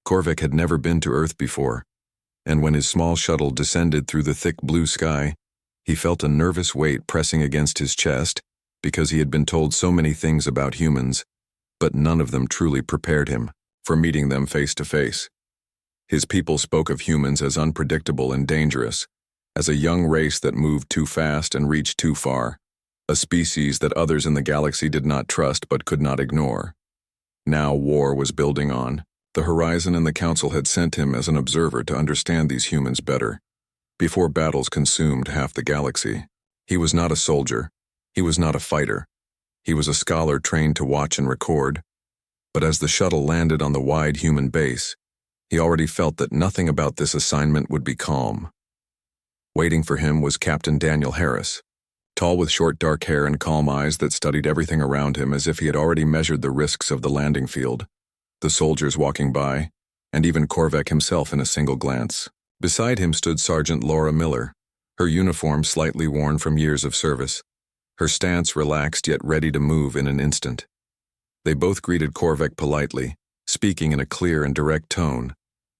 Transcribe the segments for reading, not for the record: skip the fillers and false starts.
Korvac had never been to Earth before, and when his small shuttle descended through the thick blue sky, he felt a nervous weight pressing against his chest because he had been told so many things about humans, but none of them truly prepared him for meeting them face to face. His people spoke of humans as unpredictable and dangerous, as a young race that moved too fast and reached too far, a species that others in the galaxy did not trust but could not ignore. Now war was building on. The Horizon and the Council had sent him as an observer to understand these humans better, before battles consumed half the galaxy. He was not a soldier. He was not a fighter. He was a scholar trained to watch and record. But as the shuttle landed on the wide human base, he already felt that nothing about this assignment would be calm. Waiting for him was Captain Daniel Harris, tall with short dark hair and calm eyes that studied everything around him as if he had already measured the risks of the landing field, the soldiers walking by, and even Korvac himself in a single glance. Beside him stood Sergeant Laura Miller, her uniform slightly worn from years of service, her stance relaxed yet ready to move in an instant. They both greeted Korvac politely, speaking in a clear and direct tone,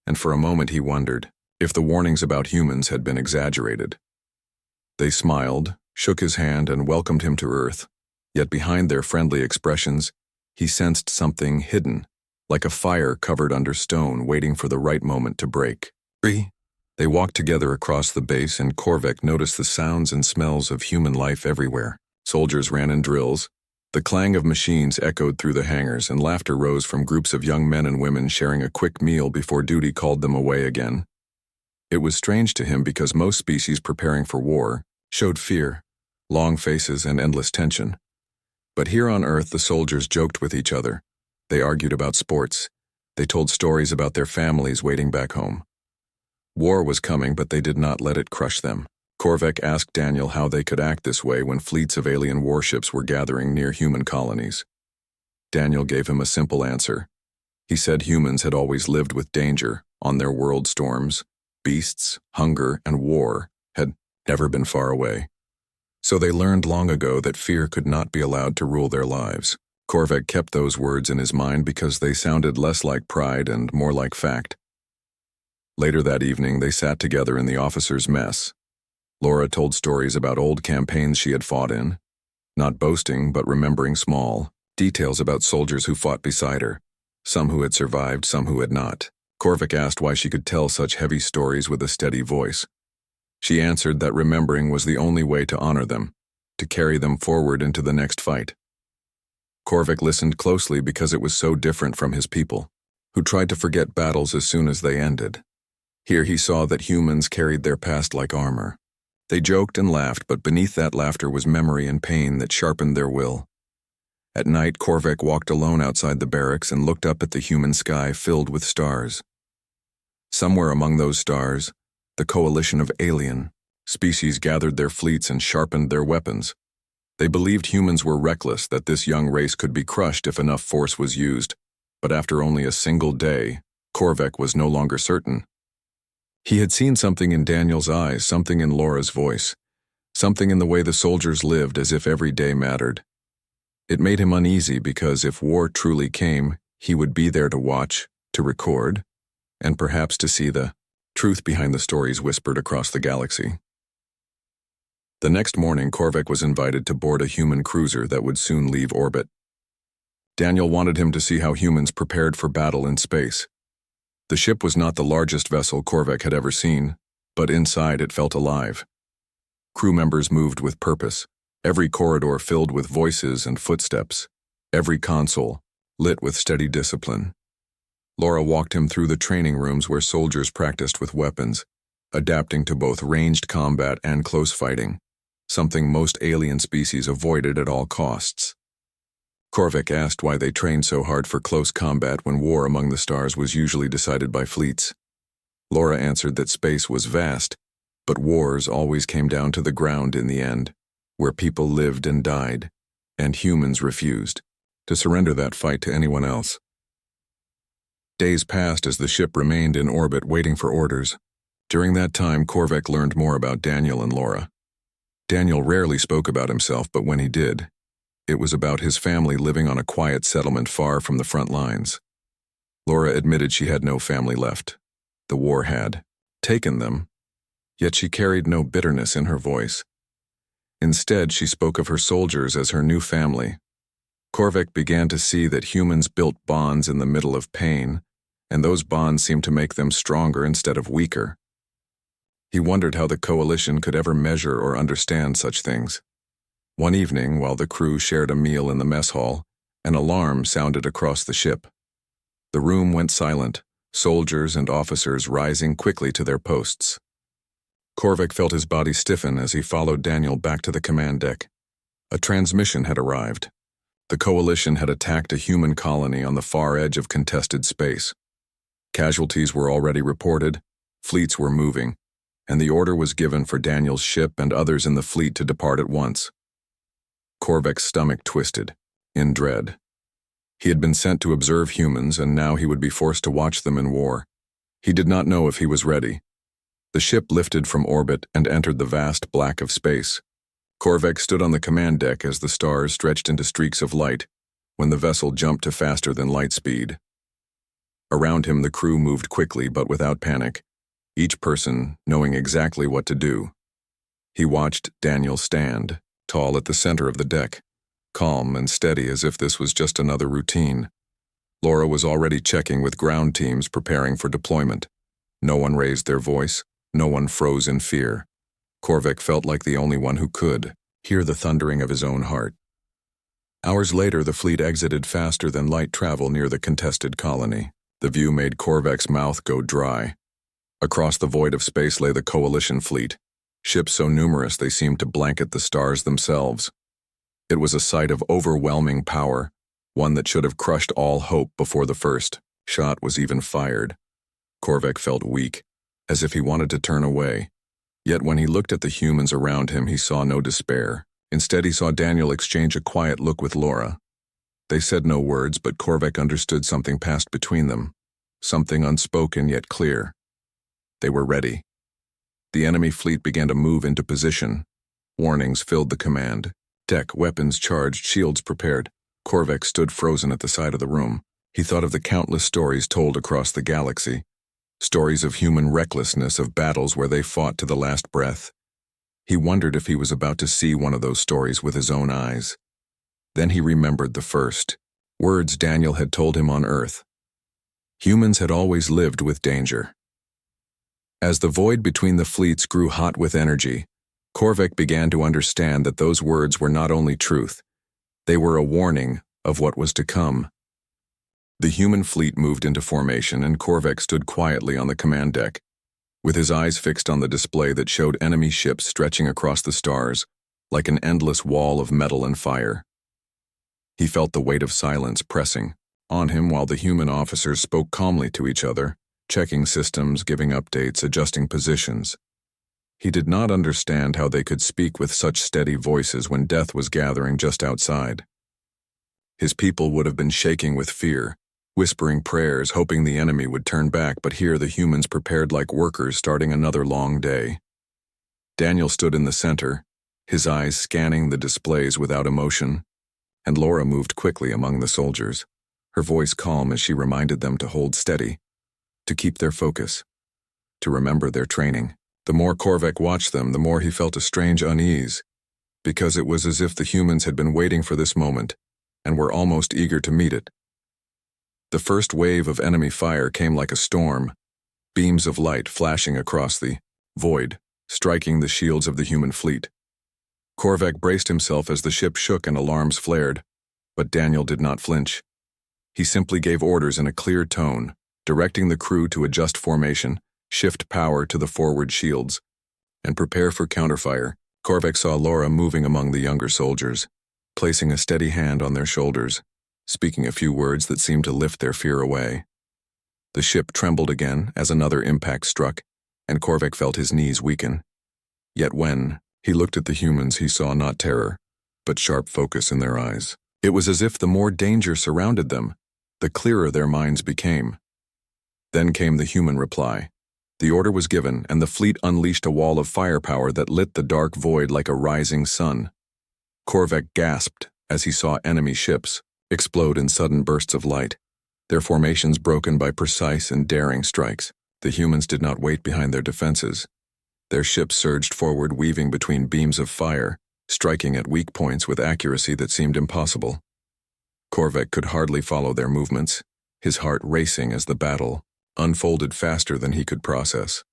and for a moment he wondered if the warnings about humans had been exaggerated. They smiled, shook his hand, and welcomed him to Earth, yet behind their friendly expressions, he sensed something hidden, like a fire covered under stone waiting for the right moment to break. They walked together across the base, and Korvac noticed the sounds and smells of human life everywhere. Soldiers ran in drills, the clang of machines echoed through the hangars, and laughter rose from groups of young men and women sharing a quick meal before duty called them away again. It was strange to him because most species preparing for war showed fear, long faces, and endless tension. But here on Earth the soldiers joked with each other. They argued about sports. They told stories about their families waiting back home. War was coming, but they did not let it crush them. Korvac asked Daniel how they could act this way when fleets of alien warships were gathering near human colonies. Daniel gave him a simple answer. He said humans had always lived with danger on their world storms. Beasts, hunger, and war had never been far away. So they learned long ago that fear could not be allowed to rule their lives. Korvac kept those words in his mind because they sounded less like pride and more like fact. Later that evening, they sat together in the officers' mess. Laura told stories about old campaigns she had fought in, not boasting but remembering small details about soldiers who fought beside her, some who had survived, some who had not. Korvac asked why she could tell such heavy stories with a steady voice. She answered that remembering was the only way to honor them, to carry them forward into the next fight. Korvac listened closely because it was so different from his people, who tried to forget battles as soon as they ended. Here he saw that humans carried their past like armor. They joked and laughed, but beneath that laughter was memory and pain that sharpened their will. At night, Korvac walked alone outside the barracks and looked up at the human sky filled with stars. Somewhere among those stars, the coalition of alien species gathered their fleets and sharpened their weapons. They believed humans were reckless, that this young race could be crushed if enough force was used, but after only a single day, Korvac was no longer certain. He had seen something in Daniel's eyes, something in Laura's voice, something in the way the soldiers lived as if every day mattered. It made him uneasy because if war truly came, he would be there to watch, to record, and perhaps to see the truth behind the stories whispered across the galaxy. The next morning, Korvac was invited to board a human cruiser that would soon leave orbit. Daniel wanted him to see how humans prepared for battle in space. The ship was not the largest vessel Korvac had ever seen, but inside it felt alive. Crew members moved with purpose, every corridor filled with voices and footsteps, every console lit with steady discipline. Laura walked him through the training rooms where soldiers practiced with weapons, adapting to both ranged combat and close fighting, something most alien species avoided at all costs. Korvac asked why they trained so hard for close combat when war among the stars was usually decided by fleets. Laura answered that space was vast, but wars always came down to the ground in the end, where people lived and died, and humans refused to surrender that fight to anyone else. Days passed as the ship remained in orbit waiting for orders. During that time, Korvac learned more about Daniel and Laura. Daniel rarely spoke about himself, but when he did, it was about his family living on a quiet settlement far from the front lines. Laura admitted she had no family left. The war had taken them, yet she carried no bitterness in her voice. Instead, she spoke of her soldiers as her new family. Korvac began to see that humans built bonds in the middle of pain, and those bonds seemed to make them stronger instead of weaker. He wondered how the coalition could ever measure or understand such things. One evening, while the crew shared a meal in the mess hall, an alarm sounded across the ship. The room went silent, soldiers and officers rising quickly to their posts. Korvac felt his body stiffen as he followed Daniel back to the command deck. A transmission had arrived. The coalition had attacked a human colony on the far edge of contested space. Casualties were already reported, fleets were moving, and the order was given for Daniel's ship and others in the fleet to depart at once. Korvac's stomach twisted, in dread. He had been sent to observe humans, and now he would be forced to watch them in war. He did not know if he was ready. The ship lifted from orbit and entered the vast black of space. Korvac stood on the command deck as the stars stretched into streaks of light, when the vessel jumped to faster than light speed. Around him the crew moved quickly but without panic, each person knowing exactly what to do. He watched Daniel stand, tall at the center of the deck, calm and steady as if this was just another routine. Laura was already checking with ground teams preparing for deployment. No one raised their voice, no one froze in fear. Korvac felt like the only one who could hear the thundering of his own heart. Hours later, the fleet exited faster than light travel near the contested colony. The view made Korvac's mouth go dry. Across the void of space lay the coalition fleet, ships so numerous they seemed to blanket the stars themselves. It was a sight of overwhelming power, one that should have crushed all hope before the first shot was even fired. Korvac felt weak, as if he wanted to turn away. Yet when he looked at the humans around him, he saw no despair. Instead, he saw Daniel exchange a quiet look with Laura. They said no words, but Korvac understood something passed between them, something unspoken yet clear. They were ready. The enemy fleet began to move into position. Warnings filled the command. Deck, weapons charged, shields prepared. Korvac stood frozen at the side of the room. He thought of the countless stories told across the galaxy. Stories of human recklessness, of battles where they fought to the last breath. He wondered if he was about to see one of those stories with his own eyes. Then he remembered the first words Daniel had told him on Earth. Humans had always lived with danger. As the void between the fleets grew hot with energy, Korvac began to understand that those words were not only truth, they were a warning of what was to come. The human fleet moved into formation, and Korvac stood quietly on the command deck, with his eyes fixed on the display that showed enemy ships stretching across the stars, like an endless wall of metal and fire. He felt the weight of silence pressing on him while the human officers spoke calmly to each other, checking systems, giving updates, adjusting positions. He did not understand how they could speak with such steady voices when death was gathering just outside. His people would have been shaking with fear, whispering prayers, hoping the enemy would turn back, but here the humans prepared like workers starting another long day. Daniel stood in the center, his eyes scanning the displays without emotion, and Laura moved quickly among the soldiers, her voice calm as she reminded them to hold steady, to keep their focus, to remember their training. The more Korvac watched them, the more he felt a strange unease, because it was as if the humans had been waiting for this moment and were almost eager to meet it. The first wave of enemy fire came like a storm, beams of light flashing across the void, striking the shields of the human fleet. Korvac braced himself as the ship shook and alarms flared, but Daniel did not flinch. He simply gave orders in a clear tone, directing the crew to adjust formation, shift power to the forward shields, and prepare for counterfire. Korvac saw Laura moving among the younger soldiers, placing a steady hand on their shoulders, speaking a few words that seemed to lift their fear away. The ship trembled again as another impact struck, and Korvac felt his knees weaken. Yet when he looked at the humans, he saw not terror, but sharp focus in their eyes. It was as if the more danger surrounded them, the clearer their minds became. Then came the human reply. The order was given, and the fleet unleashed a wall of firepower that lit the dark void like a rising sun. Korvac gasped as he saw enemy ships explode in sudden bursts of light. their formations broken by precise and daring strikes. The humans did not wait behind their defenses. Their ships surged forward, weaving between beams of fire, striking at weak points with accuracy that seemed impossible. Korvac could hardly follow their movements, his heart racing as the battle unfolded faster than he could process.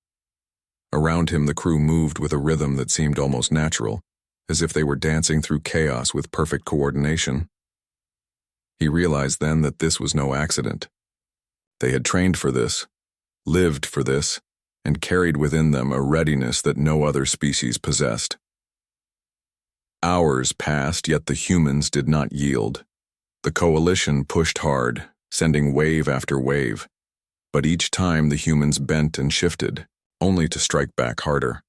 Around him, the crew moved with a rhythm that seemed almost natural, as if they were dancing through chaos with perfect coordination. He realized then that this was no accident. They had trained for this, lived for this, and carried within them a readiness that no other species possessed. Hours passed, yet the humans did not yield. The coalition pushed hard, sending wave after wave, but each time the humans bent and shifted, only to strike back harder.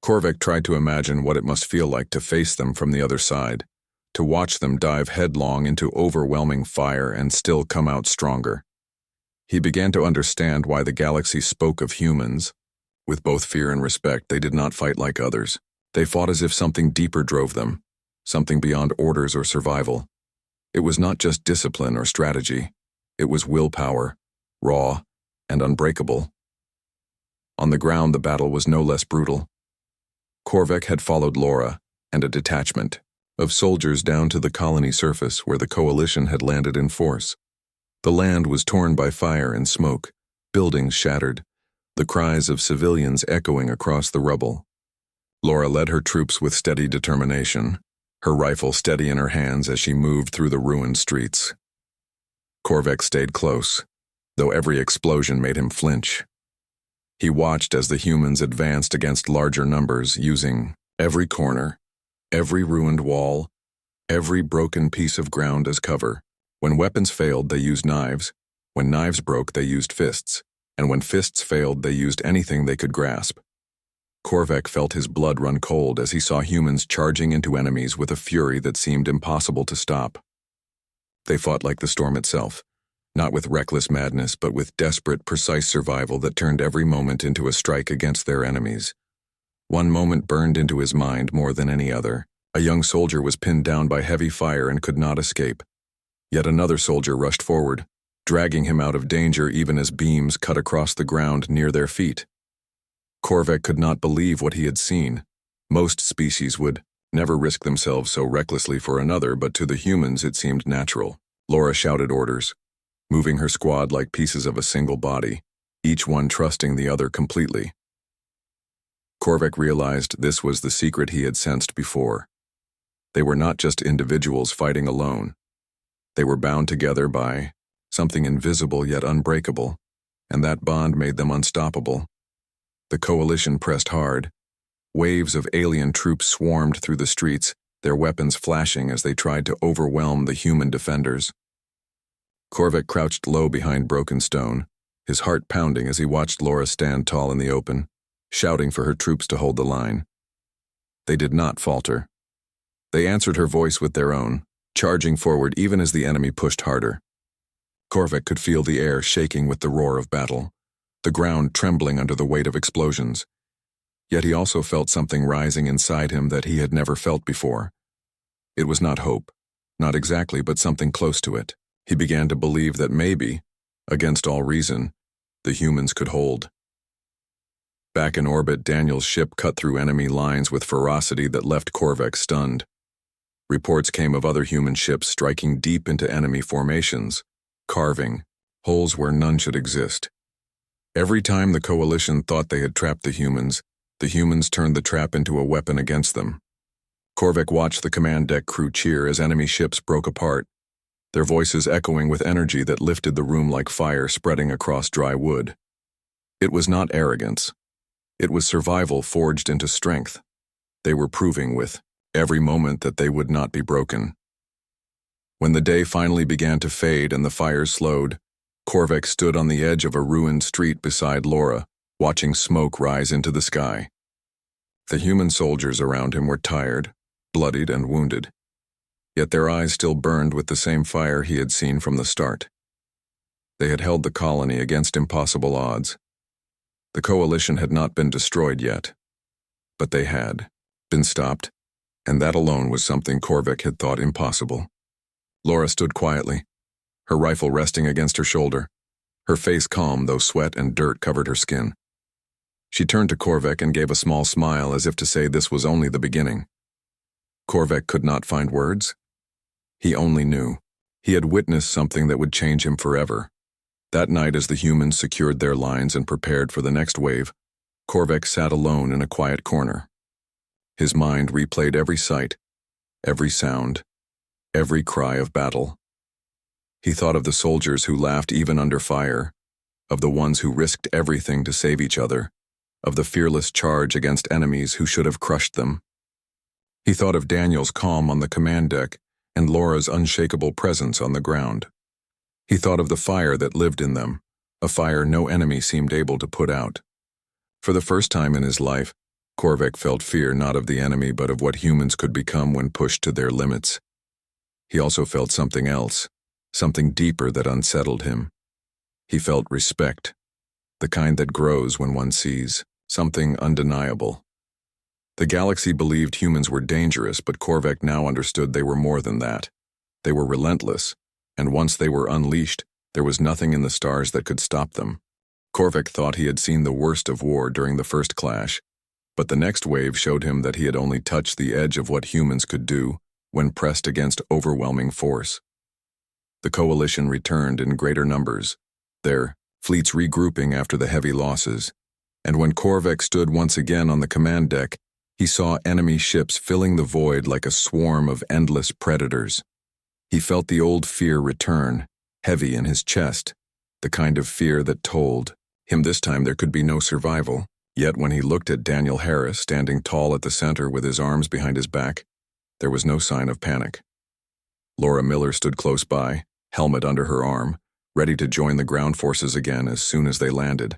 Korvac tried to imagine what it must feel like to face them from the other side, to watch them dive headlong into overwhelming fire and still come out stronger. He began to understand why the galaxy spoke of humans. With both fear and respect, they did not fight like others. They fought as if something deeper drove them, something beyond orders or survival. It was not just discipline or strategy. It was willpower, raw and unbreakable. On the ground, the battle was no less brutal. Korvac had followed Laura and a detachment of soldiers down to the colony surface where the coalition had landed in force. The land was torn by fire and smoke, buildings shattered, the cries of civilians echoing across the rubble. Laura led her troops with steady determination, her rifle steady in her hands as she moved through the ruined streets. Korvac stayed close, though every explosion made him flinch. He watched as the humans advanced against larger numbers, using every corner, every ruined wall, every broken piece of ground as cover. When weapons failed, they used knives. When knives broke, they used fists. And when fists failed, they used anything they could grasp. Korvac felt his blood run cold as he saw humans charging into enemies with a fury that seemed impossible to stop. They fought like the storm itself, not with reckless madness, but with desperate, precise survival that turned every moment into a strike against their enemies. One moment burned into his mind more than any other. A young soldier was pinned down by heavy fire and could not escape. Yet another soldier rushed forward, dragging him out of danger even as beams cut across the ground near their feet. Korvac could not believe what he had seen. Most species would never risk themselves so recklessly for another, but to the humans it seemed natural. Laura shouted orders, moving her squad like pieces of a single body, each one trusting the other completely. Korvac realized this was the secret he had sensed before. They were not just individuals fighting alone. They were bound together by something invisible yet unbreakable, and that bond made them unstoppable. The coalition pressed hard. Waves of alien troops swarmed through the streets, their weapons flashing as they tried to overwhelm the human defenders. Korvac crouched low behind broken stone, his heart pounding as he watched Laura stand tall in the open, shouting for her troops to hold the line. They did not falter. They answered her voice with their own, charging forward even as the enemy pushed harder. Korvac could feel the air shaking with the roar of battle, the ground trembling under the weight of explosions. Yet he also felt something rising inside him that he had never felt before. It was not hope, not exactly, but something close to it. He began to believe that maybe, against all reason, the humans could hold. Back in orbit, Daniel's ship cut through enemy lines with ferocity that left Korvac stunned. Reports came of other human ships striking deep into enemy formations, carving holes where none should exist. Every time the coalition thought they had trapped the humans turned the trap into a weapon against them. Korvac watched the command deck crew cheer as enemy ships broke apart, their voices echoing with energy that lifted the room like fire spreading across dry wood. It was not arrogance. It was survival forged into strength. They were proving with every moment that they would not be broken. When the day finally began to fade and the fires slowed, Korvac stood on the edge of a ruined street beside Laura, watching smoke rise into the sky. The human soldiers around him were tired, bloodied and wounded, yet their eyes still burned with the same fire he had seen from the start. They had held the colony against impossible odds. The coalition had not been destroyed yet, but they had been stopped, and that alone was something Korvac had thought impossible. Laura stood quietly, her rifle resting against her shoulder. Her face calm, though sweat and dirt covered her skin. She turned to Korvek and gave a small smile as if to say this was only the beginning. Korvek could not find words. He only knew. He had witnessed something that would change him forever. That night, as the humans secured their lines and prepared for the next wave, Korvek sat alone in a quiet corner. His mind replayed every sight, every sound, every cry of battle. He thought of the soldiers who laughed even under fire, of the ones who risked everything to save each other, of the fearless charge against enemies who should have crushed them. He thought of Daniel's calm on the command deck and Laura's unshakable presence on the ground. He thought of the fire that lived in them, a fire no enemy seemed able to put out. For the first time in his life, Korvek felt fear not of the enemy but of what humans could become when pushed to their limits. He also felt something else, something deeper that unsettled him. He felt respect, the kind that grows when one sees something undeniable. The galaxy believed humans were dangerous, but Korvek now understood they were more than that. They were relentless, and once they were unleashed, there was nothing in the stars that could stop them. Korvek thought he had seen the worst of war during the first clash, but the next wave showed him that he had only touched the edge of what humans could do when pressed against overwhelming force. The coalition returned in greater numbers, their fleets regrouping after the heavy losses, and when Korvek stood once again on the command deck, he saw enemy ships filling the void like a swarm of endless predators. He felt the old fear return, heavy in his chest, the kind of fear that told him this time there could be no survival. Yet when he looked at Daniel Harris standing tall at the center with his arms behind his back, there was no sign of panic. Laura Miller stood close by, helmet under her arm, ready to join the ground forces again as soon as they landed.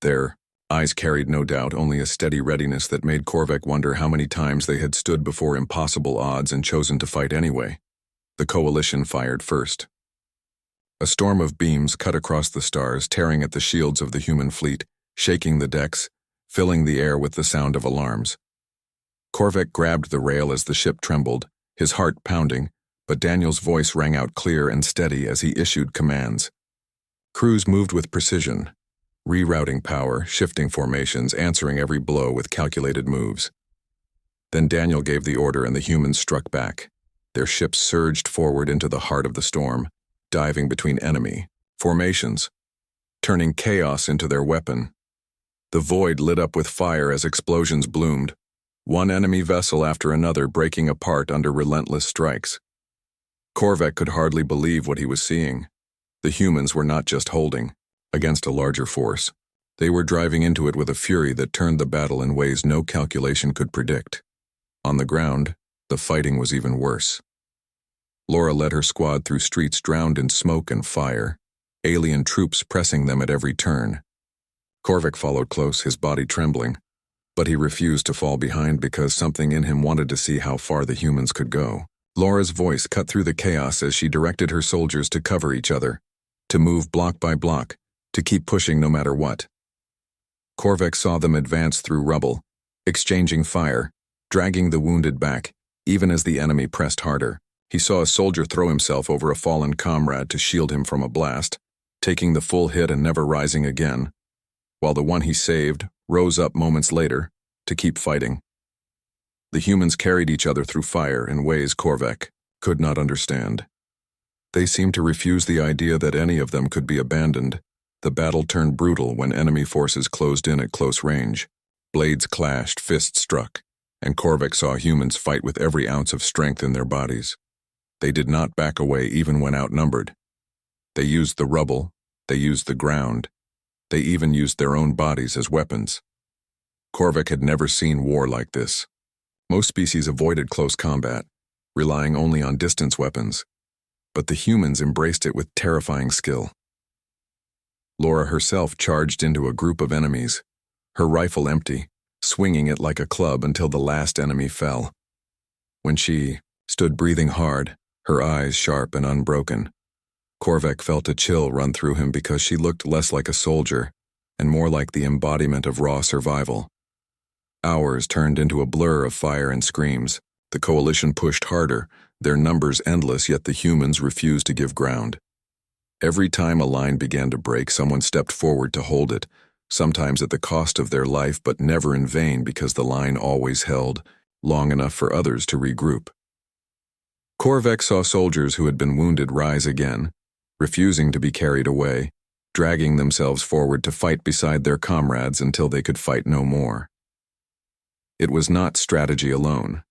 Their eyes carried no doubt only a steady readiness that made Korvek wonder how many times they had stood before impossible odds and chosen to fight anyway. The coalition fired first. A storm of beams cut across the stars, tearing at the shields of the human fleet, shaking the decks, filling the air with the sound of alarms. Korvek grabbed the rail as the ship trembled, his heart pounding, but Daniel's voice rang out clear and steady as he issued commands. Crews moved with precision, rerouting power, shifting formations, answering every blow with calculated moves. Then Daniel gave the order and the humans struck back. Their ships surged forward into the heart of the storm, diving between enemy formations, turning chaos into their weapon. The void lit up with fire as explosions bloomed, one enemy vessel after another breaking apart under relentless strikes. Korvek could hardly believe what he was seeing. The humans were not just holding against a larger force. They were driving into it with a fury that turned the battle in ways no calculation could predict. On the ground, the fighting was even worse. Laura led her squad through streets drowned in smoke and fire, alien troops pressing them at every turn. Korvek followed close, his body trembling, but he refused to fall behind because something in him wanted to see how far the humans could go. Laura's voice cut through the chaos as she directed her soldiers to cover each other, to move block by block, to keep pushing no matter what. Korvek saw them advance through rubble, exchanging fire, dragging the wounded back, even as the enemy pressed harder. He saw a soldier throw himself over a fallen comrade to shield him from a blast, taking the full hit and never rising again, while the one he saved rose up moments later to keep fighting. The humans carried each other through fire in ways Korvek could not understand. They seemed to refuse the idea that any of them could be abandoned. The battle turned brutal when enemy forces closed in at close range. Blades clashed, fists struck, and Korvek saw humans fight with every ounce of strength in their bodies. They did not back away even when outnumbered. They used the rubble, they used the ground, they even used their own bodies as weapons. Korvek had never seen war like this. Most species avoided close combat, relying only on distance weapons, but the humans embraced it with terrifying skill. Laura herself charged into a group of enemies, her rifle empty, swinging it like a club until the last enemy fell. When she stood breathing hard, her eyes sharp and unbroken, Korvek felt a chill run through him because she looked less like a soldier and more like the embodiment of raw survival. Hours turned into a blur of fire and screams. The coalition pushed harder, their numbers endless, yet the humans refused to give ground. Every time a line began to break, someone stepped forward to hold it, sometimes at the cost of their life, but never in vain because the line always held long enough for others to regroup. Korvek saw soldiers who had been wounded rise again, refusing to be carried away, dragging themselves forward to fight beside their comrades until they could fight no more. It was not strategy alone.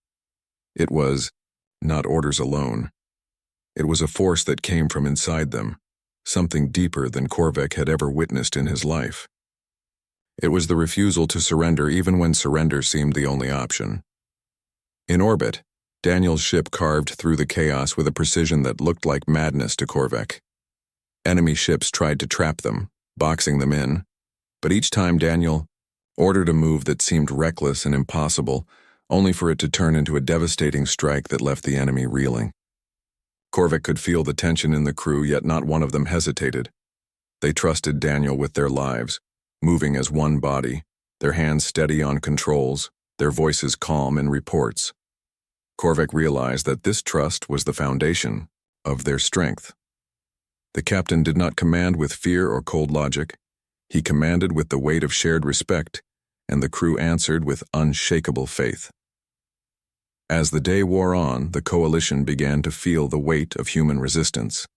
It was not orders alone. It was a force that came from inside them, something deeper than Korvek had ever witnessed in his life. It was the refusal to surrender even when surrender seemed the only option. In orbit, Daniel's ship carved through the chaos with a precision that looked like madness to Korvek. Enemy ships tried to trap them, boxing them in, but each time Daniel ordered a move that seemed reckless and impossible, only for it to turn into a devastating strike that left the enemy reeling. Korvek could feel the tension in the crew, yet not one of them hesitated. They trusted Daniel with their lives, moving as one body, their hands steady on controls, their voices calm in reports. Korvek realized that this trust was the foundation of their strength. The captain did not command with fear or cold logic. He commanded with the weight of shared respect, and the crew answered with unshakable faith. As the day wore on, the coalition began to feel the weight of human resistance.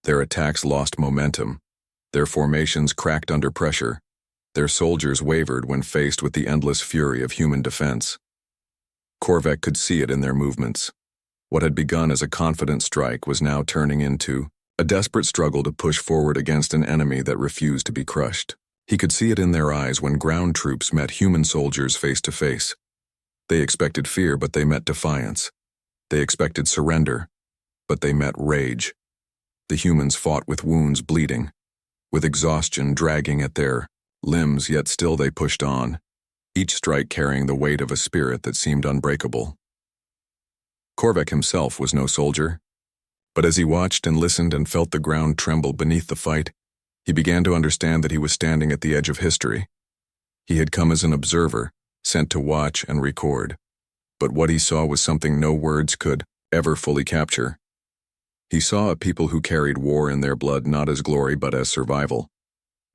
Their attacks lost momentum. Their formations cracked under pressure. Their soldiers wavered when faced with the endless fury of human defense. Korvek could see it in their movements. What had begun as a confident strike was now turning into a desperate struggle to push forward against an enemy that refused to be crushed. He could see it in their eyes when ground troops met human soldiers face to face. They expected fear, but they met defiance. They expected surrender, but they met rage. The humans fought with wounds bleeding, with exhaustion dragging at their limbs, yet still they pushed on, each strike carrying the weight of a spirit that seemed unbreakable. Korvek himself was no soldier, but as he watched and listened and felt the ground tremble beneath the fight, he began to understand that he was standing at the edge of history. He had come as an observer, sent to watch and record, but what he saw was something no words could ever fully capture. He saw a people who carried war in their blood not as glory but as survival,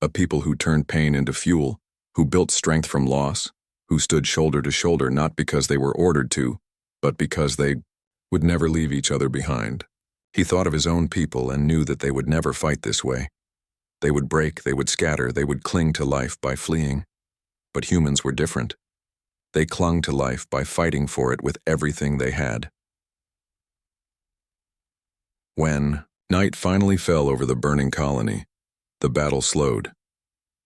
a people who turned pain into fuel, who built strength from loss, who stood shoulder to shoulder not because they were ordered to, but because they would never leave each other behind. He thought of his own people and knew that they would never fight this way. They would break, they would scatter, they would cling to life by fleeing. But humans were different. They clung to life by fighting for it with everything they had. When night finally fell over the burning colony, the battle slowed.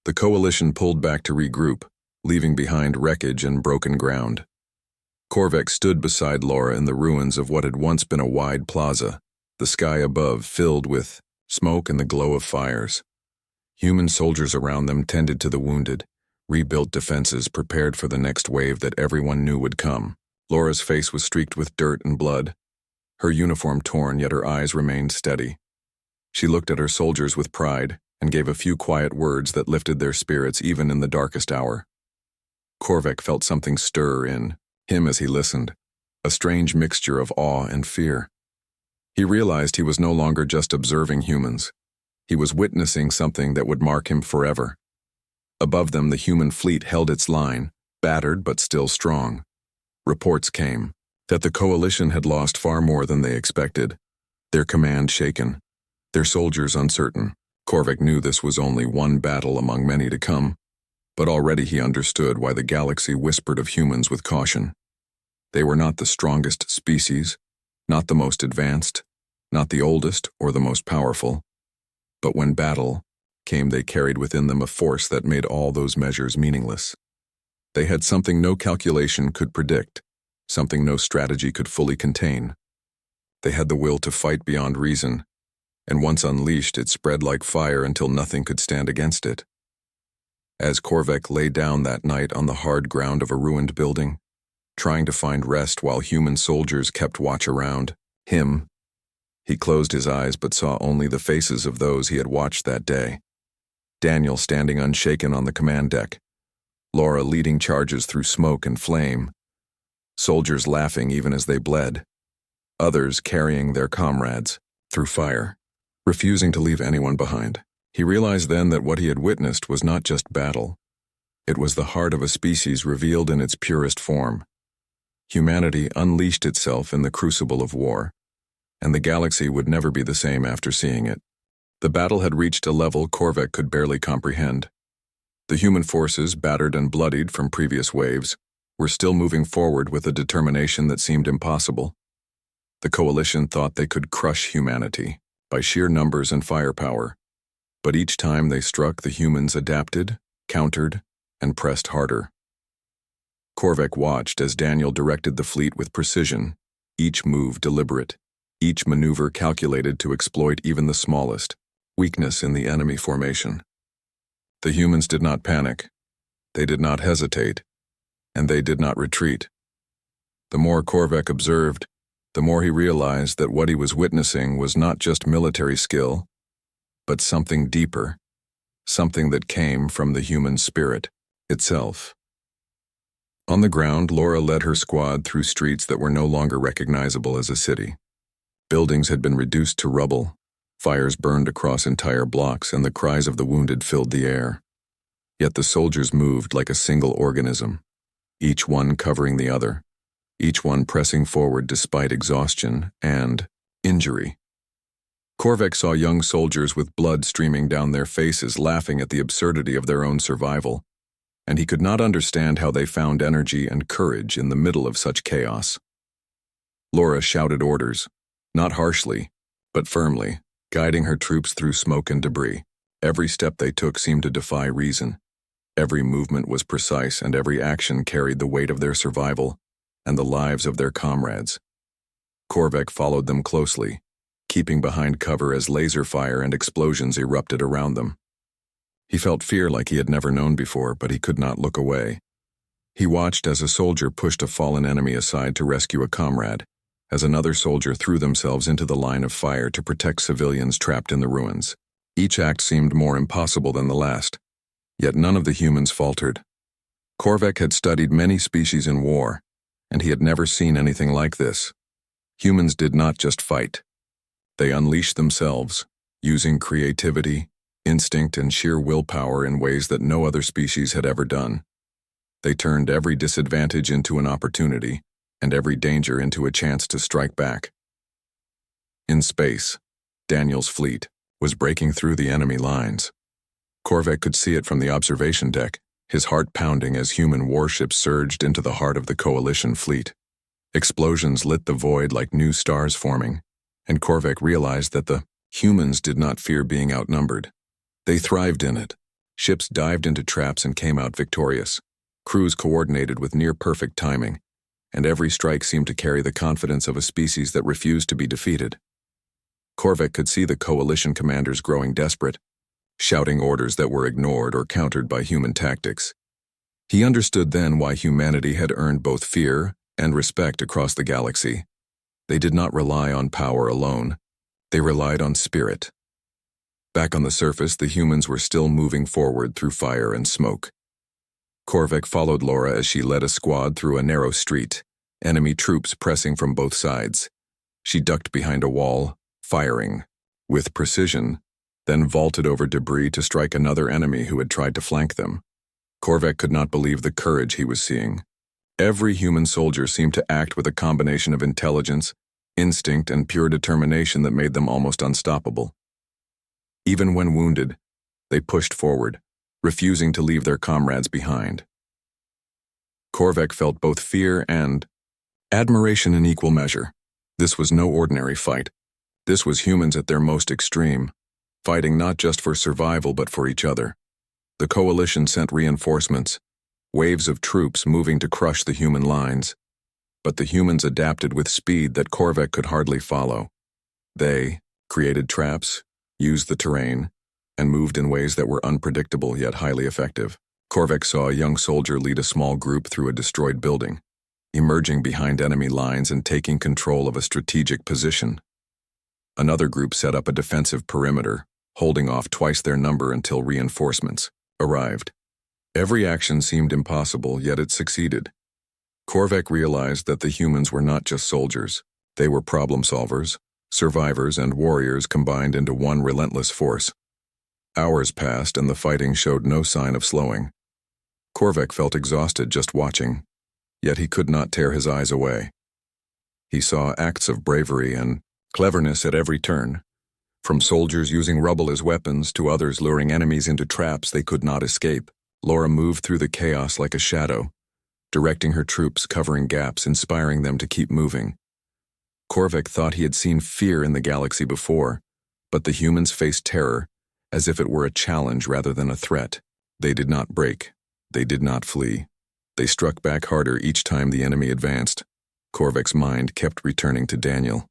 The coalition pulled back to regroup, leaving behind wreckage and broken ground. Korvek stood beside Laura in the ruins of what had once been a wide plaza, the sky above filled with smoke and the glow of fires. Human soldiers around them tended to the wounded, rebuilt defenses prepared for the next wave that everyone knew would come. Laura's face was streaked with dirt and blood, her uniform torn, yet her eyes remained steady. She looked at her soldiers with pride and gave a few quiet words that lifted their spirits even in the darkest hour. Korvek felt something stir in him as he listened, a strange mixture of awe and fear. He realized he was no longer just observing humans. He was witnessing something that would mark him forever. Above them, the human fleet held its line, battered but still strong. Reports came that the coalition had lost far more than they expected, their command shaken, their soldiers uncertain. Korvek knew this was only one battle among many to come, but already he understood why the galaxy whispered of humans with caution. They were not the strongest species, not the most advanced, not the oldest or the most powerful, but when battle came, they carried within them a force that made all those measures meaningless. They had something no calculation could predict, something no strategy could fully contain. They had the will to fight beyond reason, and once unleashed, it spread like fire until nothing could stand against it. As Korvek lay down that night on the hard ground of a ruined building, trying to find rest while human soldiers kept watch around him, he closed his eyes but saw only the faces of those he had watched that day. Daniel standing unshaken on the command deck, Laura leading charges through smoke and flame, soldiers laughing even as they bled, others carrying their comrades through fire, refusing to leave anyone behind. He realized then that what he had witnessed was not just battle. It was the heart of a species revealed in its purest form. Humanity unleashed itself in the crucible of war, and the galaxy would never be the same after seeing it. The battle had reached a level Korvac could barely comprehend. The human forces, battered and bloodied from previous waves, were still moving forward with a determination that seemed impossible. The coalition thought they could crush humanity by sheer numbers and firepower, but each time they struck, the humans adapted, countered, and pressed harder. Korvac watched as Daniel directed the fleet with precision, each move deliberate, each maneuver calculated to exploit even the smallest weakness in the enemy formation. The humans did not panic, they did not hesitate, and they did not retreat. The more Korvac observed, the more he realized that what he was witnessing was not just military skill, but something deeper, something that came from the human spirit itself. On the ground, Laura led her squad through streets that were no longer recognizable as a city. Buildings had been reduced to rubble, fires burned across entire blocks, and the cries of the wounded filled the air. Yet the soldiers moved like a single organism, each one covering the other, each one pressing forward despite exhaustion and injury. Korvac saw young soldiers with blood streaming down their faces, laughing at the absurdity of their own survival, and he could not understand how they found energy and courage in the middle of such chaos. Laura shouted orders, not harshly, but firmly, guiding her troops through smoke and debris. Every step they took seemed to defy reason. Every movement was precise, and every action carried the weight of their survival and the lives of their comrades. Korvac followed them closely, keeping behind cover as laser fire and explosions erupted around them. He felt fear like he had never known before, but he could not look away. He watched as a soldier pushed a fallen enemy aside to rescue a comrade, as another soldier threw themselves into the line of fire to protect civilians trapped in the ruins. Each act seemed more impossible than the last, yet none of the humans faltered. Korvac had studied many species in war, and he had never seen anything like this. Humans did not just fight. They unleashed themselves, using creativity, instinct, and sheer willpower in ways that no other species had ever done. They turned every disadvantage into an opportunity, and every danger into a chance to strike back. In space, Daniel's fleet was breaking through the enemy lines. Korvac could see it from the observation deck, his heart pounding as human warships surged into the heart of the coalition fleet. Explosions lit the void like new stars forming, and Korvac realized that the humans did not fear being outnumbered. They thrived in it. Ships dived into traps and came out victorious. Crews coordinated with near-perfect timing, and every strike seemed to carry the confidence of a species that refused to be defeated. Korvac could see the coalition commanders growing desperate, shouting orders that were ignored or countered by human tactics. He understood then why humanity had earned both fear and respect across the galaxy. They did not rely on power alone. They relied on spirit. Back on the surface, the humans were still moving forward through fire and smoke. Korvac followed Laura as she led a squad through a narrow street, enemy troops pressing from both sides. She ducked behind a wall, firing with precision, then vaulted over debris to strike another enemy who had tried to flank them. Korvac could not believe the courage he was seeing. Every human soldier seemed to act with a combination of intelligence, instinct, and pure determination that made them almost unstoppable. Even when wounded, they pushed forward, refusing to leave their comrades behind. Korvac felt both fear and admiration in equal measure. This was no ordinary fight. This was humans at their most extreme, fighting not just for survival but for each other. The coalition sent reinforcements, waves of troops moving to crush the human lines, but the humans adapted with speed that Korvac could hardly follow. They created traps, used the terrain, and moved in ways that were unpredictable yet highly effective. Korvac saw a young soldier lead a small group through a destroyed building, emerging behind enemy lines and taking control of a strategic position. Another group set up a defensive perimeter, holding off twice their number until reinforcements arrived. Every action seemed impossible, yet it succeeded. Korvac realized that the humans were not just soldiers. They were problem solvers, survivors and warriors combined into one relentless force. Hours passed and the fighting showed no sign of slowing. Korvac felt exhausted just watching, yet he could not tear his eyes away. He saw acts of bravery and cleverness at every turn, from soldiers using rubble as weapons to others luring enemies into traps they could not escape. Laura moved through the chaos like a shadow, directing her troops, covering gaps, inspiring them to keep moving. Korvac thought he had seen fear in the galaxy before, but the humans faced terror, as if it were a challenge rather than a threat. They did not break. They did not flee. They struck back harder each time the enemy advanced. Korvac's mind kept returning to Daniel.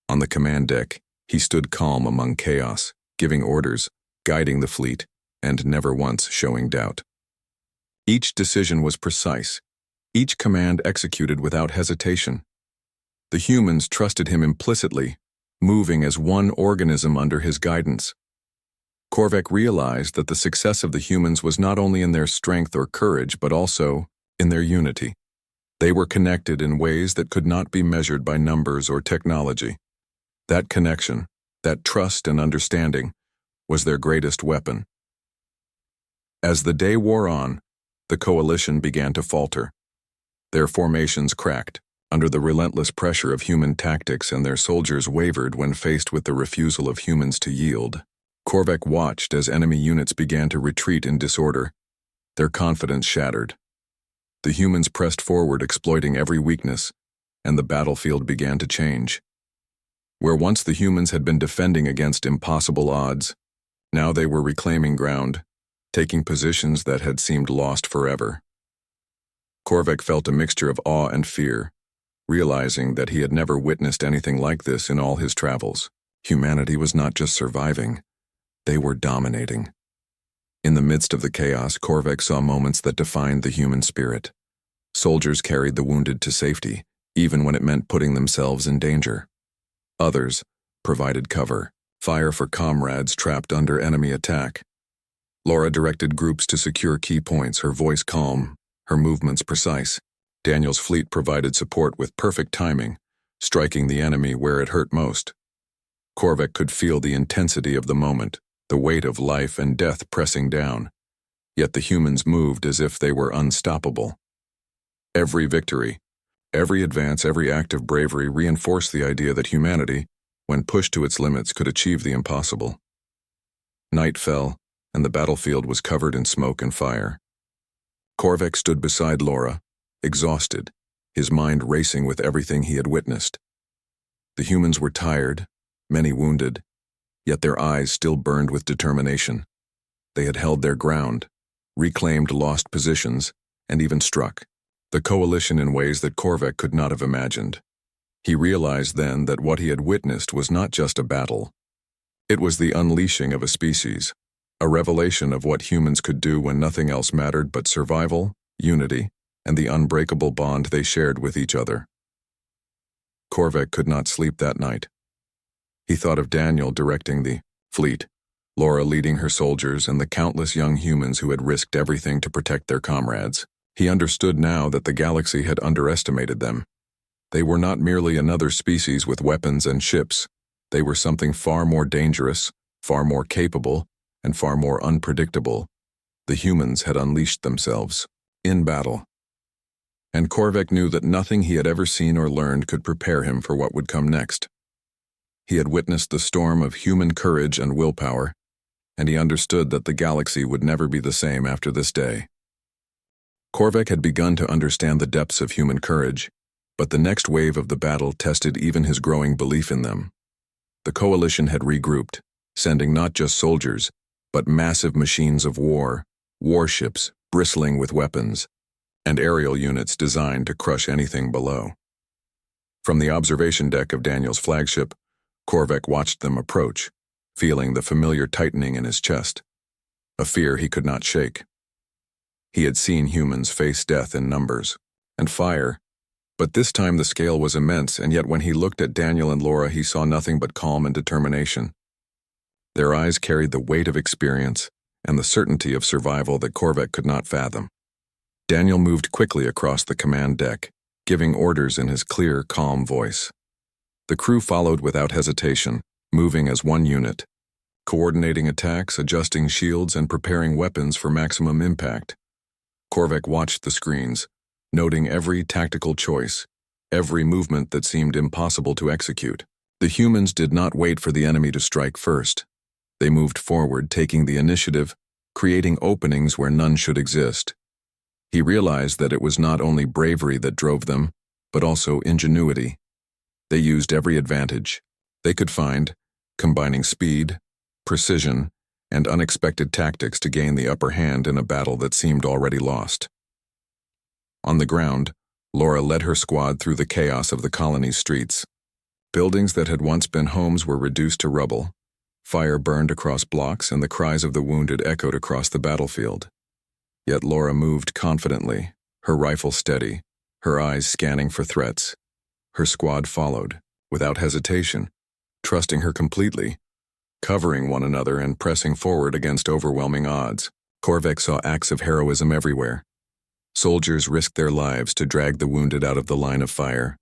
On the command deck, he stood calm among chaos, giving orders, guiding the fleet, and never once showing doubt. Each decision was precise, each command executed without hesitation. The humans trusted him implicitly, moving as one organism under his guidance. Korvac realized that the success of the humans was not only in their strength or courage, but also in their unity. They were connected in ways that could not be measured by numbers or technology. That connection, that trust and understanding, was their greatest weapon. As the day wore on, the coalition began to falter. Their formations cracked under the relentless pressure of human tactics, and their soldiers wavered when faced with the refusal of humans to yield. Korvac watched as enemy units began to retreat in disorder, their confidence shattered. The humans pressed forward, exploiting every weakness, and the battlefield began to change. Where once the humans had been defending against impossible odds, now they were reclaiming ground, taking positions that had seemed lost forever. Korvac felt a mixture of awe and fear, realizing that he had never witnessed anything like this in all his travels. Humanity was not just surviving, they were dominating. In the midst of the chaos, Korvac saw moments that defined the human spirit. Soldiers carried the wounded to safety, even when it meant putting themselves in danger. Others provided cover, fire for comrades trapped under enemy attack. Laura directed groups to secure key points, her voice calm, her movements precise. Daniel's fleet provided support with perfect timing, striking the enemy where it hurt most. Korvac could feel the intensity of the moment, the weight of life and death pressing down, yet the humans moved as if they were unstoppable. Every victory, every advance, every act of bravery reinforced the idea that humanity, when pushed to its limits, could achieve the impossible. Night fell, and the battlefield was covered in smoke and fire. Korvac stood beside Laura, exhausted, his mind racing with everything he had witnessed. The humans were tired, many wounded, yet their eyes still burned with determination. They had held their ground, reclaimed lost positions, and even struck the coalition in ways that Korvac could not have imagined. He realized then that what he had witnessed was not just a battle. It was the unleashing of a species, a revelation of what humans could do when nothing else mattered but survival, unity, and the unbreakable bond they shared with each other. Korvac could not sleep that night. He thought of Daniel directing the fleet, Laura leading her soldiers, and the countless young humans who had risked everything to protect their comrades. He understood now that the galaxy had underestimated them. They were not merely another species with weapons and ships. They were something far more dangerous, far more capable, and far more unpredictable. The humans had unleashed themselves in battle. And Korvac knew that nothing he had ever seen or learned could prepare him for what would come next. He had witnessed the storm of human courage and willpower, and he understood that the galaxy would never be the same after this day. Korvac had begun to understand the depths of human courage, but the next wave of the battle tested even his growing belief in them. The coalition had regrouped, sending not just soldiers, but massive machines of war, warships bristling with weapons, and aerial units designed to crush anything below. From the observation deck of Daniel's flagship, Korvac watched them approach, feeling the familiar tightening in his chest, a fear he could not shake. He had seen humans face death in numbers and fire, but this time the scale was immense, and yet when he looked at Daniel and Laura, he saw nothing but calm and determination. Their eyes carried the weight of experience and the certainty of survival that Korvac could not fathom. Daniel moved quickly across the command deck, giving orders in his clear, calm voice. The crew followed without hesitation, moving as one unit, coordinating attacks, adjusting shields, and preparing weapons for maximum impact. Korvac watched the screens, noting every tactical choice, every movement that seemed impossible to execute. The humans did not wait for the enemy to strike first. They moved forward, taking the initiative, creating openings where none should exist. He realized that it was not only bravery that drove them, but also ingenuity. They used every advantage they could find, combining speed, precision, and unexpected tactics to gain the upper hand in a battle that seemed already lost. On the ground, Laura led her squad through the chaos of the colony's streets. Buildings that had once been homes were reduced to rubble. Fire burned across blocks, and the cries of the wounded echoed across the battlefield. Yet Laura moved confidently, her rifle steady, her eyes scanning for threats. Her squad followed, without hesitation, trusting her completely, covering one another and pressing forward against overwhelming odds. Korvac saw acts of heroism everywhere. Soldiers risked their lives to drag the wounded out of the line of fire.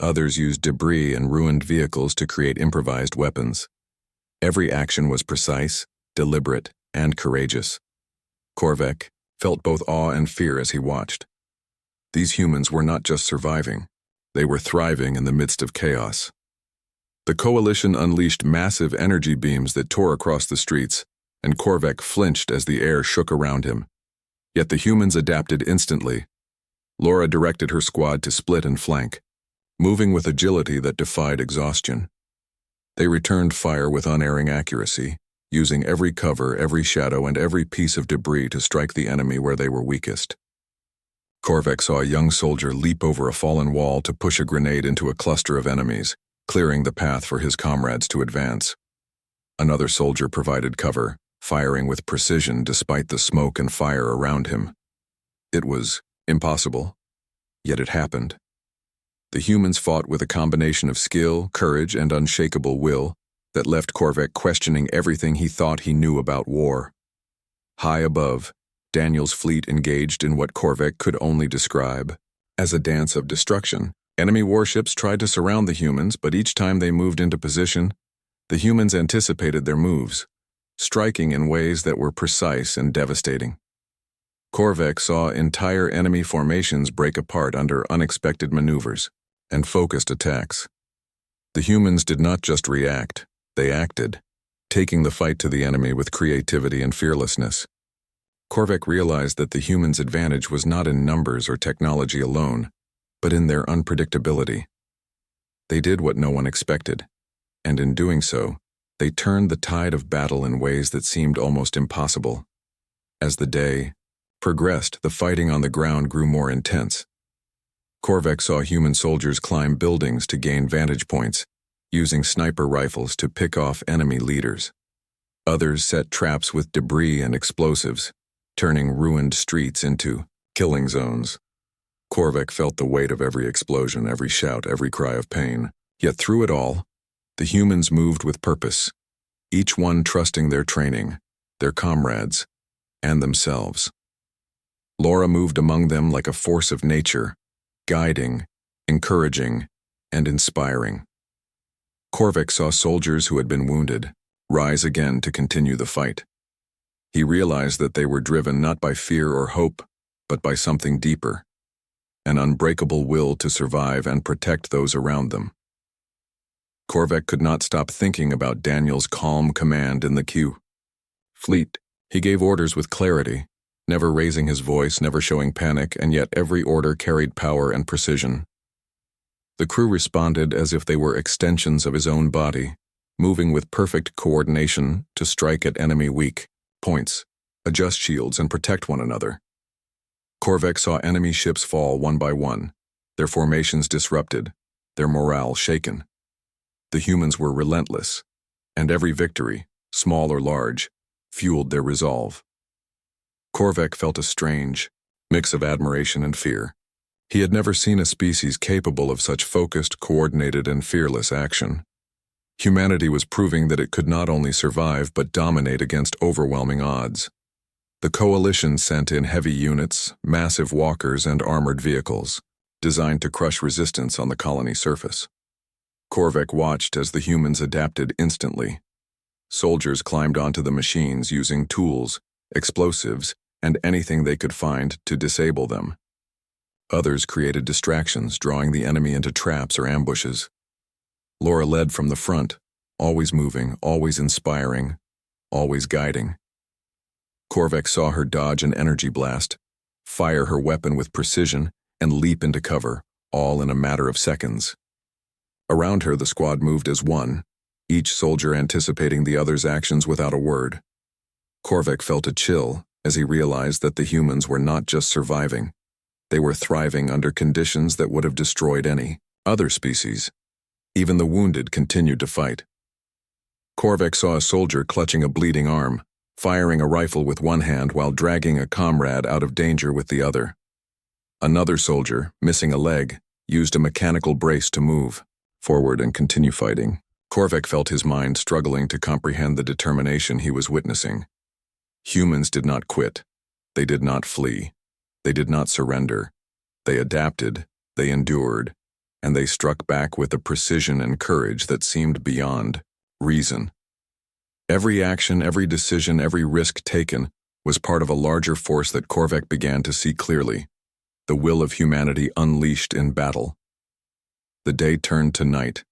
Others used debris and ruined vehicles to create improvised weapons. Every action was precise, deliberate, and courageous. Korvac felt both awe and fear as he watched. These humans were not just surviving, they were thriving in the midst of chaos. The coalition unleashed massive energy beams that tore across the streets, and Korvac flinched as the air shook around him. Yet the humans adapted instantly. Laura directed her squad to split and flank, moving with agility that defied exhaustion. They returned fire with unerring accuracy, using every cover, every shadow, and every piece of debris to strike the enemy where they were weakest. Korvac saw a young soldier leap over a fallen wall to push a grenade into a cluster of enemies, clearing the path for his comrades to advance. Another soldier provided cover, firing with precision despite the smoke and fire around him. It was impossible, yet it happened. The humans fought with a combination of skill, courage, and unshakable will that left Korvac questioning everything he thought he knew about war. High above, Daniel's fleet engaged in what Korvac could only describe as a dance of destruction. Enemy warships tried to surround the humans, but each time they moved into position, the humans anticipated their moves, striking in ways that were precise and devastating. Korvac saw entire enemy formations break apart under unexpected maneuvers and focused attacks. The humans did not just react, they acted, taking the fight to the enemy with creativity and fearlessness. Korvac realized that the humans' advantage was not in numbers or technology alone, but in their unpredictability. They did what no one expected, and in doing so, they turned the tide of battle in ways that seemed almost impossible. As the day progressed, the fighting on the ground grew more intense. Korvac saw human soldiers climb buildings to gain vantage points, using sniper rifles to pick off enemy leaders. Others set traps with debris and explosives, turning ruined streets into killing zones. Korvac felt the weight of every explosion, every shout, every cry of pain. Yet through it all, the humans moved with purpose, each one trusting their training, their comrades, and themselves. Laura moved among them like a force of nature, guiding, encouraging, and inspiring. Korvac saw soldiers who had been wounded rise again to continue the fight. He realized that they were driven not by fear or hope, but by something deeper, an unbreakable will to survive and protect those around them. Korvac could not stop thinking about Daniel's calm command in the queue. Fleet, he gave orders with clarity, never raising his voice, never showing panic, and yet every order carried power and precision. The crew responded as if they were extensions of his own body, moving with perfect coordination to strike at enemy weak points, adjust shields, and protect one another. Korvac saw enemy ships fall one by one, their formations disrupted, their morale shaken. The humans were relentless, and every victory, small or large, fueled their resolve. Korvac felt a strange mix of admiration and fear. He had never seen a species capable of such focused, coordinated, and fearless action. Humanity was proving that it could not only survive but dominate against overwhelming odds. The coalition sent in heavy units, massive walkers, and armored vehicles, designed to crush resistance on the colony surface. Korvek watched as the humans adapted instantly. Soldiers climbed onto the machines using tools, explosives, and anything they could find to disable them. Others created distractions, drawing the enemy into traps or ambushes. Laura led from the front, always moving, always inspiring, always guiding. Korvek saw her dodge an energy blast, fire her weapon with precision, and leap into cover, all in a matter of seconds. Around her, the squad moved as one, each soldier anticipating the other's actions without a word. Korvek felt a chill as he realized that the humans were not just surviving. They were thriving under conditions that would have destroyed any other species. Even the wounded continued to fight. Korvek saw a soldier clutching a bleeding arm, firing a rifle with one hand while dragging a comrade out of danger with the other. Another soldier, missing a leg, used a mechanical brace to move forward and continue fighting. Korvek felt his mind struggling to comprehend the determination he was witnessing. Humans did not quit. They did not flee. They did not surrender. They adapted, they endured, and they struck back with a precision and courage that seemed beyond reason. Every action, every decision, every risk taken was part of a larger force that Korvek began to see clearly, the will of humanity unleashed in battle. The day turned to night,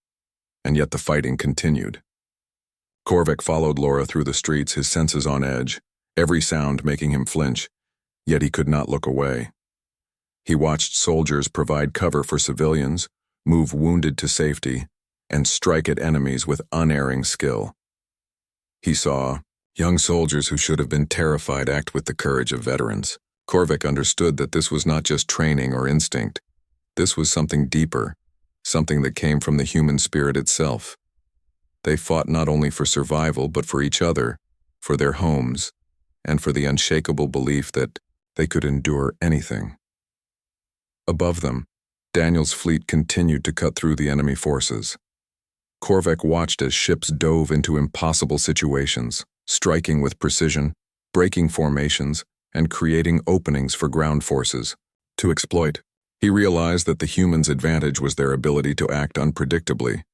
and yet the fighting continued. Korvek followed Laura through the streets, his senses on edge, every sound making him flinch, yet he could not look away. He watched soldiers provide cover for civilians, move wounded to safety, and strike at enemies with unerring skill. He saw young soldiers who should have been terrified act with the courage of veterans. Korvek understood that this was not just training or instinct. This was something deeper, something that came from the human spirit itself. They fought not only for survival, but for each other, for their homes, and for the unshakable belief that they could endure anything. Above them, Daniel's fleet continued to cut through the enemy forces. Korvek watched as ships dove into impossible situations, striking with precision, breaking formations, and creating openings for ground forces to exploit. He realized that the humans' advantage was their ability to act unpredictably,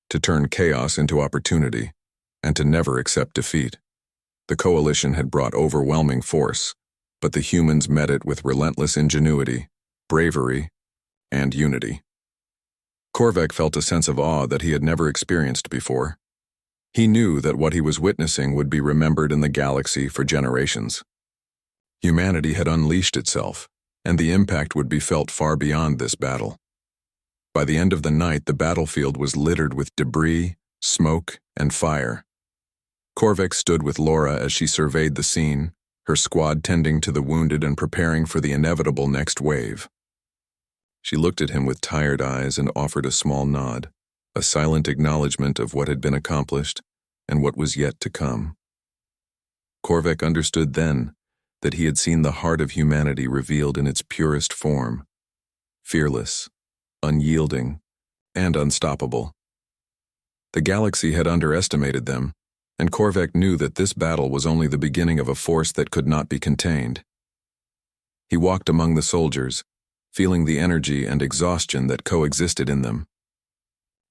to turn chaos into opportunity, and to never accept defeat. The coalition had brought overwhelming force, but the humans met it with relentless ingenuity, bravery, and unity. Korvek felt a sense of awe that he had never experienced before. He knew that what he was witnessing would be remembered in the galaxy for generations. Humanity had unleashed itself, and the impact would be felt far beyond this battle. By the end of the night, the battlefield was littered with debris, smoke, and fire. Korvek stood with Laura as she surveyed the scene, her squad tending to the wounded and preparing for the inevitable next wave. She looked at him with tired eyes and offered a small nod, a silent acknowledgement of what had been accomplished and what was yet to come. Korvek understood then that he had seen the heart of humanity revealed in its purest form, fearless, unyielding, and unstoppable. The galaxy had underestimated them, and Korvek knew that this battle was only the beginning of a force that could not be contained. He walked among the soldiers, feeling the energy and exhaustion that coexisted in them.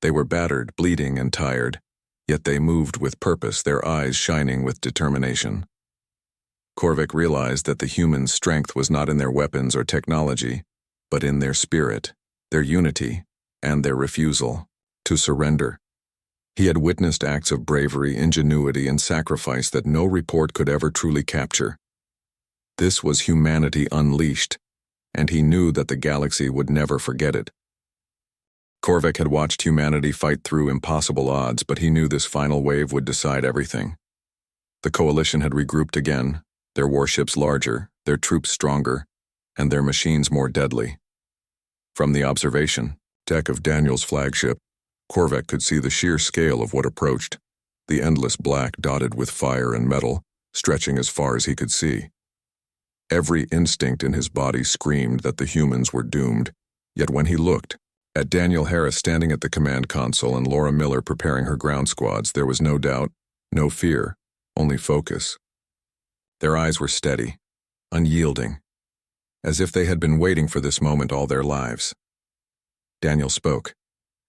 They were battered, bleeding, and tired, yet they moved with purpose, their eyes shining with determination. Korvek realized that the humans' strength was not in their weapons or technology, but in their spirit, their unity, and their refusal to surrender. He had witnessed acts of bravery, ingenuity, and sacrifice that no report could ever truly capture. This was humanity unleashed, and he knew that the galaxy would never forget it. Korvek had watched humanity fight through impossible odds, but he knew this final wave would decide everything. The coalition had regrouped again, their warships larger, their troops stronger, and their machines more deadly. From the observation deck of Daniel's flagship, Korvek could see the sheer scale of what approached, the endless black dotted with fire and metal, stretching as far as he could see. Every instinct in his body screamed that the humans were doomed, yet when he looked at Daniel Harris standing at the command console and Laura Miller preparing her ground squads, there was no doubt, no fear, only focus. Their eyes were steady, unyielding, as if they had been waiting for this moment all their lives. Daniel spoke.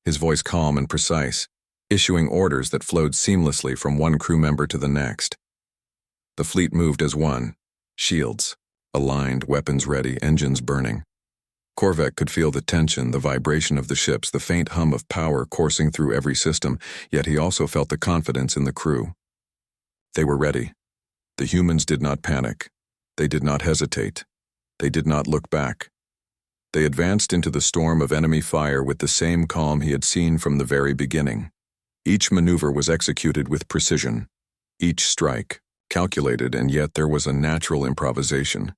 his voice calm and precise, issuing orders that flowed seamlessly from one crew member to the next. The fleet moved as one, shields aligned, weapons ready, engines burning. Korvac could feel the tension, the vibration of the ships, the faint hum of power coursing through every system, yet he also felt the confidence in the crew. They were ready. The humans did not panic. They did not hesitate. They did not look back. They advanced into the storm of enemy fire with the same calm he had seen from the very beginning. Each maneuver was executed with precision. Each strike, calculated, and yet there was a natural improvisation.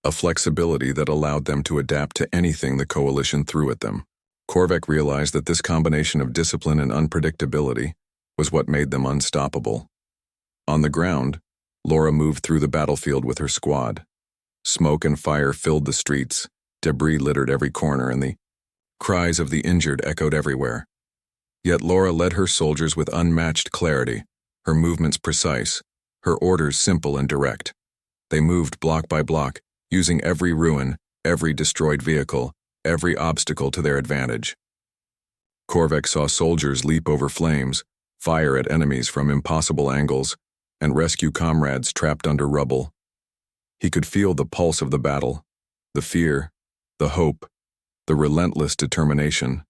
A flexibility that allowed them to adapt to anything the coalition threw at them. Korvac realized that this combination of discipline and unpredictability was what made them unstoppable. On the ground, Laura moved through the battlefield with her squad. Smoke and fire filled the streets, debris littered every corner, and the cries of the injured echoed everywhere. Yet Laura led her soldiers with unmatched clarity, her movements precise, her orders simple and direct. They moved block by block, using every ruin, every destroyed vehicle, every obstacle to their advantage. Korvac saw soldiers leap over flames, fire at enemies from impossible angles, and rescue comrades trapped under rubble. He could feel the pulse of the battle, the fear, the hope, the relentless determination.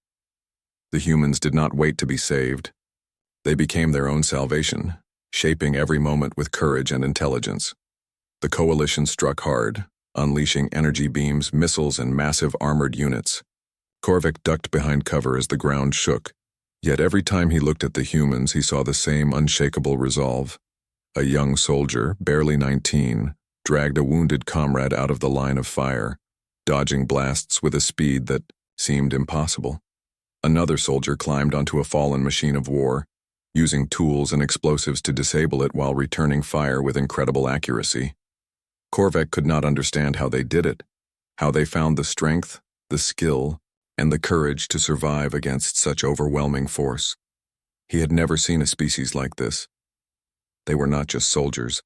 The humans did not wait to be saved. They became their own salvation, shaping every moment with courage and intelligence. The coalition struck hard, unleashing energy beams, missiles, and massive armored units. Korvac ducked behind cover as the ground shook, yet every time he looked at the humans he saw the same unshakable resolve. A young soldier, barely 19, dragged a wounded comrade out of the line of fire, dodging blasts with a speed that seemed impossible. Another soldier climbed onto a fallen machine of war, using tools and explosives to disable it while returning fire with incredible accuracy. Korvac could not understand how they did it, how they found the strength, the skill, and the courage to survive against such overwhelming force. He had never seen a species like this. They were not just soldiers.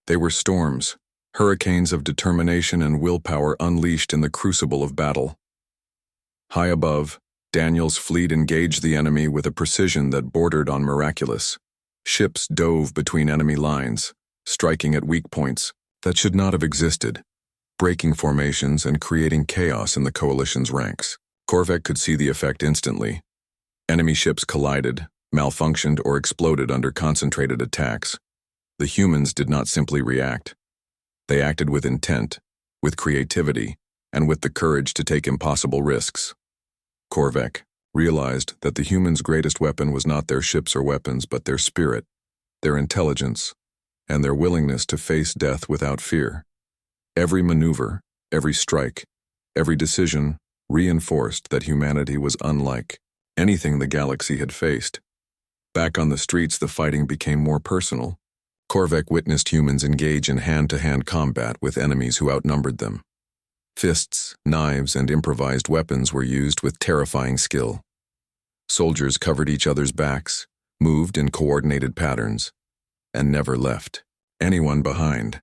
They were storms, hurricanes of determination and willpower unleashed in the crucible of battle. High above, Daniel's fleet engaged the enemy with a precision that bordered on miraculous. Ships dove between enemy lines, striking at weak points that should not have existed, breaking formations and creating chaos in the coalition's ranks. Korvac could see the effect instantly. Enemy ships collided, malfunctioned, or exploded under concentrated attacks. The humans did not simply react. They acted with intent, with creativity, and with the courage to take impossible risks. Korvac realized that the humans' greatest weapon was not their ships or weapons, but their spirit, their intelligence, and their willingness to face death without fear. Every maneuver, every strike, every decision reinforced that humanity was unlike anything the galaxy had faced. Back on the streets, the fighting became more personal. Korvac witnessed humans engage in hand-to-hand combat with enemies who outnumbered them. Fists, knives, and improvised weapons were used with terrifying skill. Soldiers covered each other's backs, moved in coordinated patterns, and never left anyone behind.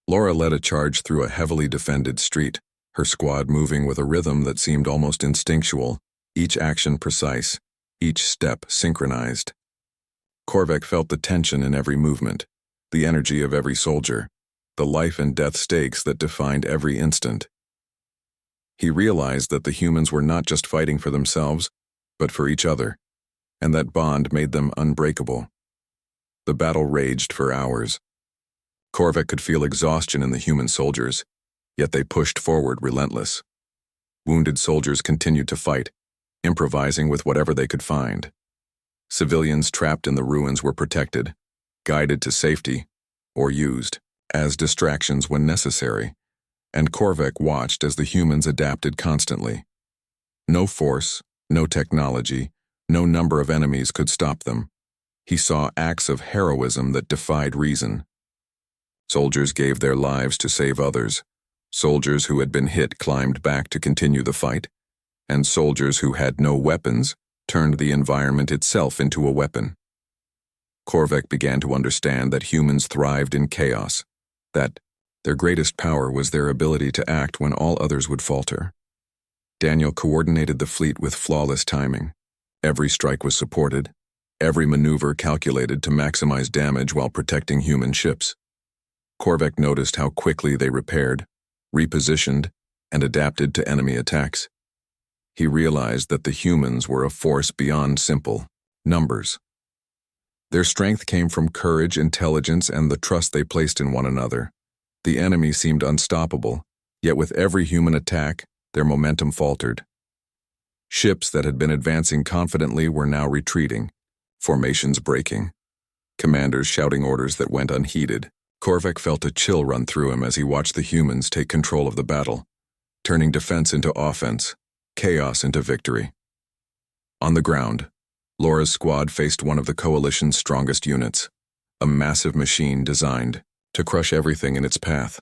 Laura led a charge through a heavily defended street, her squad moving with a rhythm that seemed almost instinctual, each action precise, each step synchronized. Korvac felt the tension in every movement, the energy of every soldier, the life and death stakes that defined every instant. He realized that the humans were not just fighting for themselves, but for each other, and that bond made them unbreakable. The battle raged for hours. Korvac could feel exhaustion in the human soldiers, yet they pushed forward relentless. Wounded soldiers continued to fight, improvising with whatever they could find. Civilians trapped in the ruins were protected, guided to safety, or used as distractions when necessary, and Korvac watched as the humans adapted constantly. No force, no technology, no number of enemies could stop them. He saw acts of heroism that defied reason. Soldiers gave their lives to save others. Soldiers who had been hit climbed back to continue the fight, and soldiers who had no weapons turned the environment itself into a weapon. Korvac began to understand that humans thrived in chaos, that their greatest power was their ability to act when all others would falter. Daniel coordinated the fleet with flawless timing. Every strike was supported, every maneuver calculated to maximize damage while protecting human ships. Korvac noticed how quickly they repaired, repositioned, and adapted to enemy attacks. He realized that the humans were a force beyond simple numbers. Their strength came from courage, intelligence, and the trust they placed in one another. The enemy seemed unstoppable, yet with every human attack, their momentum faltered. Ships that had been advancing confidently were now retreating, formations breaking, commanders shouting orders that went unheeded. Korvac felt a chill run through him as he watched the humans take control of the battle, turning defense into offense, chaos into victory. On the ground, Laura's squad faced one of the coalition's strongest units, a massive machine designed to crush everything in its path.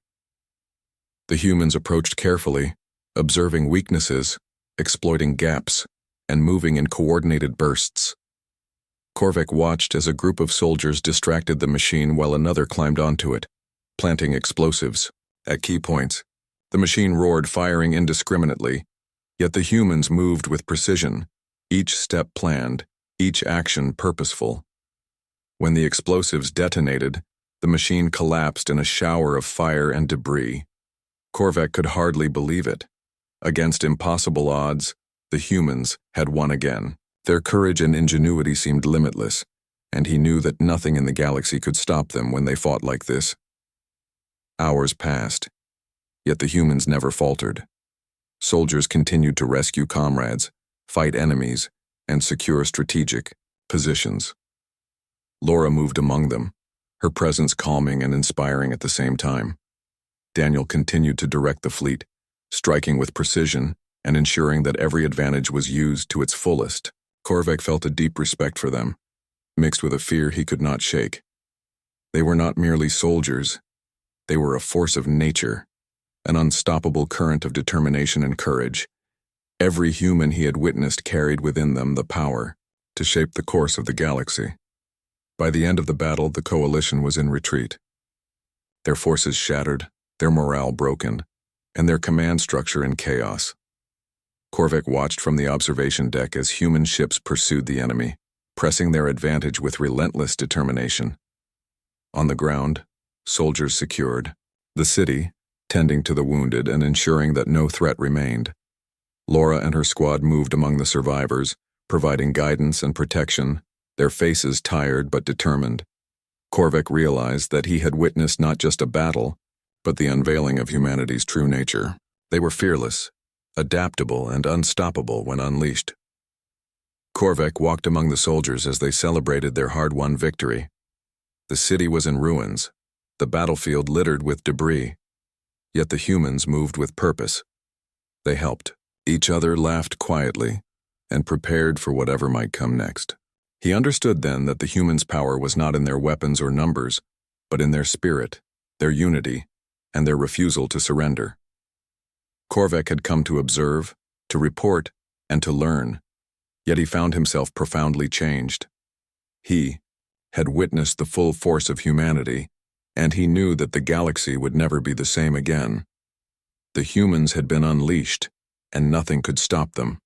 The humans approached carefully, observing weaknesses, exploiting gaps, and moving in coordinated bursts. Korvac watched as a group of soldiers distracted the machine while another climbed onto it, planting explosives. At key points, the machine roared, firing indiscriminately, yet the humans moved with precision, each step planned, each action purposeful. When the explosives detonated, the machine collapsed in a shower of fire and debris. Korvac could hardly believe it. Against impossible odds, the humans had won again. Their courage and ingenuity seemed limitless, and he knew that nothing in the galaxy could stop them when they fought like this. Hours passed, yet the humans never faltered. Soldiers continued to rescue comrades, fight enemies, and secure strategic positions. Laura moved among them, her presence calming and inspiring at the same time. Daniel continued to direct the fleet, striking with precision and ensuring that every advantage was used to its fullest. Korvac felt a deep respect for them, mixed with a fear he could not shake. They were not merely soldiers, they were a force of nature, an unstoppable current of determination and courage. Every human he had witnessed carried within them the power to shape the course of the galaxy. By the end of the battle, the coalition was in retreat. Their forces shattered, their morale broken, and their command structure in chaos. Korvac watched from the observation deck as human ships pursued the enemy, pressing their advantage with relentless determination. On the ground, soldiers secured the city, tending to the wounded and ensuring that no threat remained. Laura and her squad moved among the survivors, providing guidance and protection, their faces tired but determined. Korvac realized that he had witnessed not just a battle, but the unveiling of humanity's true nature. They were fearless, adaptable, and unstoppable when unleashed. Korvac walked among the soldiers as they celebrated their hard-won victory. The city was in ruins, the battlefield littered with debris, yet the humans moved with purpose. They helped each other, laughed quietly, and prepared for whatever might come next. He understood then that the humans' power was not in their weapons or numbers, but in their spirit, their unity, and their refusal to surrender. Korvac had come to observe, to report, and to learn, yet he found himself profoundly changed. He had witnessed the full force of humanity, and he knew that the galaxy would never be the same again. The humans had been unleashed, and nothing could stop them.